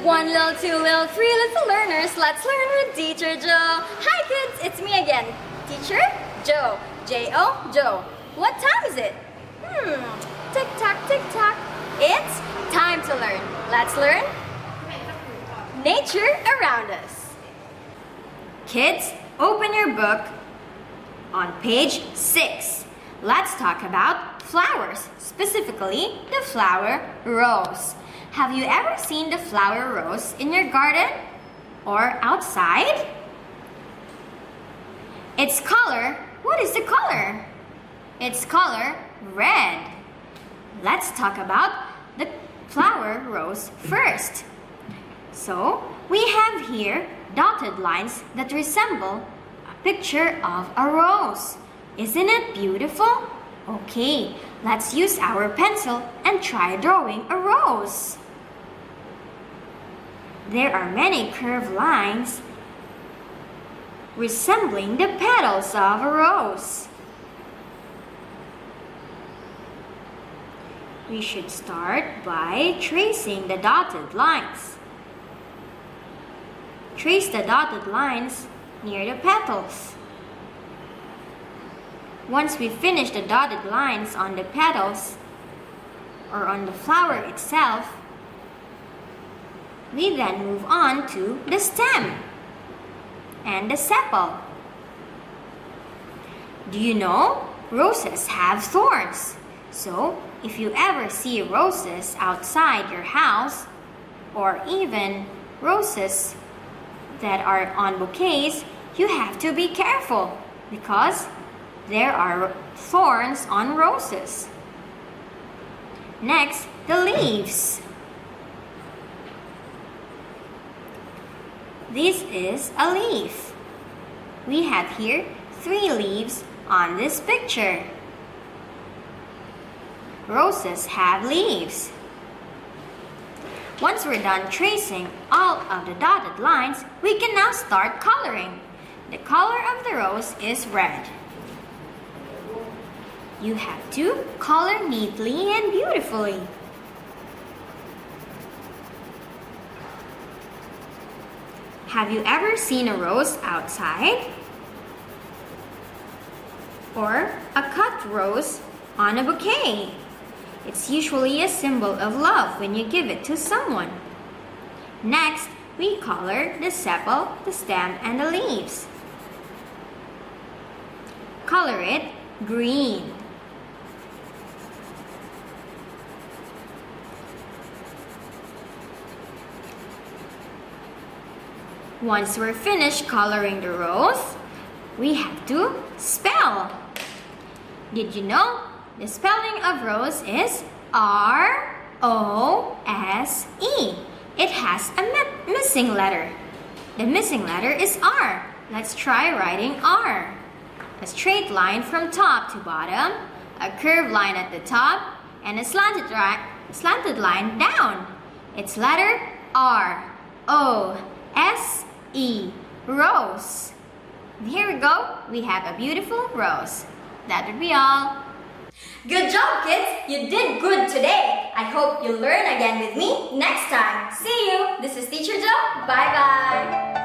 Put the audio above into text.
One little, two little, three little learners, let's learn with Teacher Joe. Hi kids, it's me again, Teacher Joe. J-O, Joe. What time is it? Tick-tock, tick-tock. It's time to learn. Let's learn nature around us. Kids, open your book on page 6. Let's talk about flowers, specifically the flower rose. Have you ever seen the flower rose in your garden or outside? Its color, what is the color? Its color, red. Let's talk about the flower rose first. So, we have here dotted lines that resemble a picture of a rose. Isn't it beautiful? Okay, let's use our pencil and try drawing a rose. There are many curved lines resembling the petals of a rose. We should start by tracing the dotted lines. Trace the dotted lines near the petals. Once we finish the dotted lines on the petals or on the flower itself, we then move on to the stem and the sepal. Do you know roses have thorns? So, if you ever see roses outside your house or even roses that are on bouquets, you have to be careful because there are thorns on roses. Next, the leaves. This is a leaf. We have here 3 leaves on this picture. Roses have leaves. Once we're done tracing all of the dotted lines, we can now start coloring. The color of the rose is red. You have to color neatly and beautifully. Have you ever seen a rose outside? Or a cut rose on a bouquet? It's usually a symbol of love when you give it to someone. Next, we color the sepal, the stem, and the leaves. Color it green. Once we're finished coloring the rose, we have to spell. Did you know the spelling of rose is R-O-S-E? It has a missing letter. The missing letter is R. Let's try writing R. A straight line from top to bottom, a curved line at the top, and a slanted line down. It's letter R-O-S-E, rose. Here we go. We have a beautiful rose. That would be all. Good job, kids! You did good today. I hope you'll learn again with me next time. See you. This is Teacher Joe. Bye-bye.